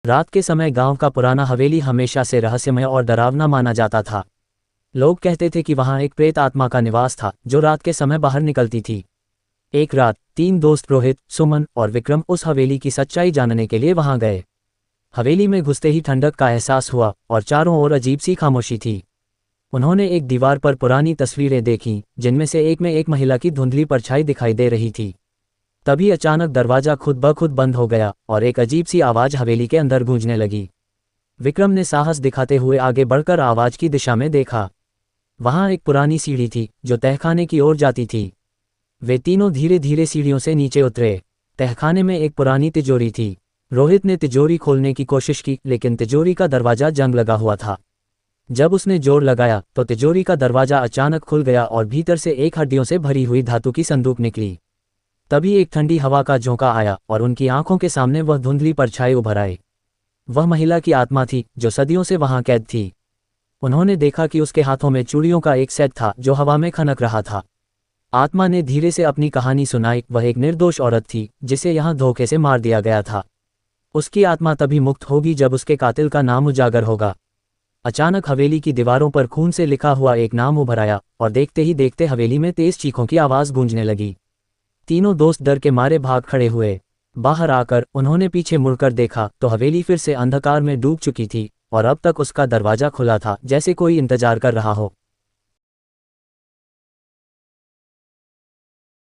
रात के समय गांव का पुराना हवेली हमेशा से रहस्यमय और डरावना माना जाता था। लोग कहते थे कि वहां एक प्रेत आत्मा का निवास था जो रात के समय बाहर निकलती थी। एक रात 3 दोस्त रोहित, सुमन और विक्रम उस हवेली की सच्चाई जानने के लिए वहां गए। हवेली में घुसते ही ठंडक का एहसास हुआ और चारों ओर अजीब सी खामोशी थी। उन्होंने एक दीवार पर पुरानी तस्वीरें देखीं, जिनमें से एक में एक महिला की धुंधली परछाई दिखाई दे रही थी। तभी अचानक दरवाजा खुद ब खुद बंद हो गया और एक अजीब सी आवाज हवेली के अंदर गूंजने लगी। विक्रम ने साहस दिखाते हुए आगे बढ़कर आवाज की दिशा में देखा। वहां एक पुरानी सीढ़ी थी जो तहखाने की ओर जाती थी। वे तीनों धीरे धीरे सीढ़ियों से नीचे उतरे। तहखाने में एक पुरानी तिजोरी थी। रोहित ने तिजोरी खोलने की कोशिश की, लेकिन तिजोरी का दरवाजा जंग लगा हुआ था। जब उसने जोर लगाया तो तिजोरी का दरवाजा अचानक खुल गया और भीतर से एक हड्डियों से भरी हुई धातु की संदूक निकली। तभी एक ठंडी हवा का झोंका आया और उनकी आंखों के सामने वह धुंधली परछाई उभर आई। वह महिला की आत्मा थी जो सदियों से वहां कैद थी। उन्होंने देखा कि उसके हाथों में चूड़ियों का एक सेट था जो हवा में खनक रहा था। आत्मा ने धीरे से अपनी कहानी सुनाई। वह एक निर्दोष औरत थी जिसे यहाँ धोखे से मार दिया गया था। उसकी आत्मा तभी मुक्त होगी जब उसके कातिल का नाम उजागर होगा। अचानक हवेली की दीवारों पर खून से लिखा हुआ एक नाम उभर आया और देखते ही देखते हवेली में तेज चीखों की आवाज गूंजने लगी। तीनों दोस्त डर के मारे भाग खड़े हुए। बाहर आकर उन्होंने पीछे मुड़कर देखा तो हवेली फिर से अंधकार में डूब चुकी थी और अब तक उसका दरवाजा खुला था, जैसे कोई इंतजार कर रहा हो।